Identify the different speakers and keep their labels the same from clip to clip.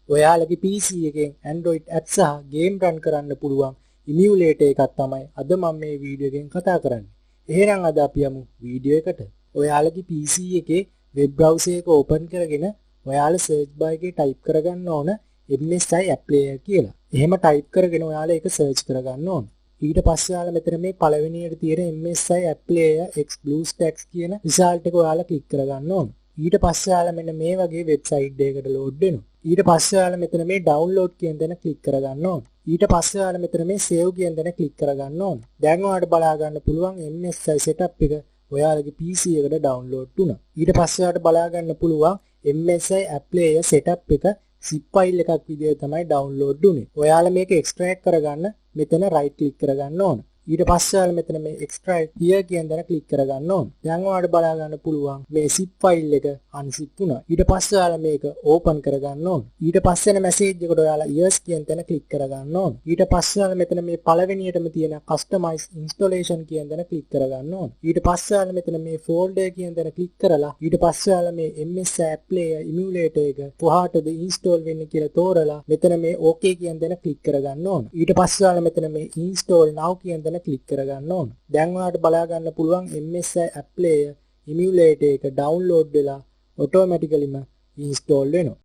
Speaker 1: ඔයාලගේ PC එකෙන් Android app සහ game run කරන්න පුළුවන් emulator එකක් තමයි අද මම මේ වීඩියෝ එකෙන් කතා කරන්නේ. එහෙනම් අද අපි යමු වීඩියෝ එකට. ඔයාලගේ PC එකේ web browser එක open කරගෙන ඔයාලා search bar එකේ type කරගන්න ඕන MSI App Player කියලා. එහෙම type කරගෙන ඔයාලා ඒක search කරගන්න ඕන. ඊට පස්සේ ඔයාලා මෙතන මේ පළවෙනියට තියෙන MSI App Player x BlueStacks කියන result එක ඔයාලා click කරගන්න ඕන. ඊට පස්සේ ඔයාලා මෙන්න මේ වගේ website එකකට load වෙනවා. ඊට පස්සේ ඔයාලා මෙතන මේ download කියන තැන click කරගන්න ඕන. ඊට පස්සේ ඔයාලා මෙතන මේ save කියන තැන click කරගන්න ඕන. දැන් ඔයාලට බලා ගන්න පුළුවන් MSI setup එක ඔයාලගේ PC එකට download වුණා. ඊට පස්සේ ඔයාලට බලා ගන්න පුළුවන් MSI App Player setup එක zip file එකක් විදිහට තමයි download වුනේ. ඔයාලා මේක extract කරගන්න මෙතන right click කරගන්න ඕන. ඊට පස්සේ ඔයාලා මෙතන මේ extract here කියන දන click කරගන්න ඕන. දැන් ඔයාලට බලා ගන්න පුළුවන් මේ zip file එක unzip වුණා. ඊට පස්සේ ඔයාලා මේක open කරගන්න ඕන. ඊට පස්සේ එන message එකට ඔයාලා yes කියන තැන click කරගන්න ඕන. ඊට පස්සේ ඔයාලා මෙතන මේ පළවෙනියටම තියෙන customize installation කියන දන click කරගන්න ඕන. ඊට පස්සේ ඔයාලා මෙතන මේ folder කියන දන click කරලා ඊට පස්සේ ඔයාලා මේ MSI App Player emulator එක කොහාටද install වෙන්නේ කියලා තෝරලා මෙතන මේ okay කියන දන click කරගන්න ඕන. ඊට පස්සේ ඔයාලා මෙතන මේ install now කියන දන click කරගන්න ඕන. දැන් ඔයාලට බලා ගන්න පුළුවන් MSI App Player emulator එක download වෙලා automaticallyම install වෙනවා.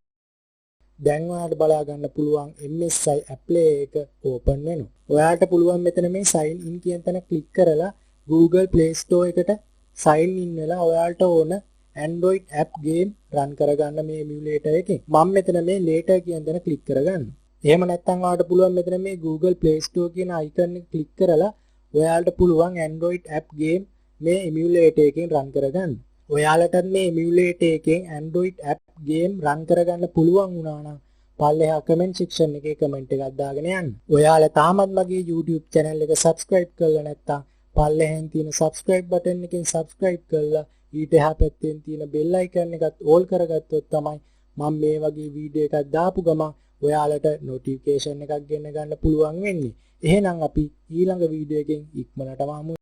Speaker 1: දැන් ඔයාලට බලා ගන්න පුළුවන් MSI App Player එක open වෙනවා. ඔයාලට පුළුවන් මෙතන මේ sign in කියන තැන click කරලා Google Play Store එකට sign in වෙලා ඔයාලට ඕන Android app game run කරගන්න මේ emulator එකෙන්. මම මෙතන මේ later කියන තැන click කරගන්න. එහෙම නැත්නම් ඔයාලට පුළුවන් මෙතන මේ Google Play Store කියන icon එක click කරලා ඔයාලට පුළුවන් Android app game මේ emulator එකෙන් run කරගන්න. ඔයාලට මේ emulator එකෙන් Android app game run කරගන්න පුළුවන් වුණා නම් පල්ලෙහා comment section එකේ comment එකක් දාගෙන යන්න. ඔයාලා තාමත් මගේ YouTube channel එක subscribe කරලා නැත්නම් පල්ලෙහෙන් තියෙන subscribe button එකෙන් subscribe කරලා ඊට එහා පැත්තෙන් තියෙන bell icon එකත් all කරගත්තොත් තමයි මම මේ වගේ වීඩියෝ එකක් දාපු ගමන් ඔයාලට notification එකක් ගෙන්න ගන්න පුළුවන් වෙන්නේ. එහෙනම් අපි ඊළඟ වීඩියෝ එකෙන් ඉක්මනටම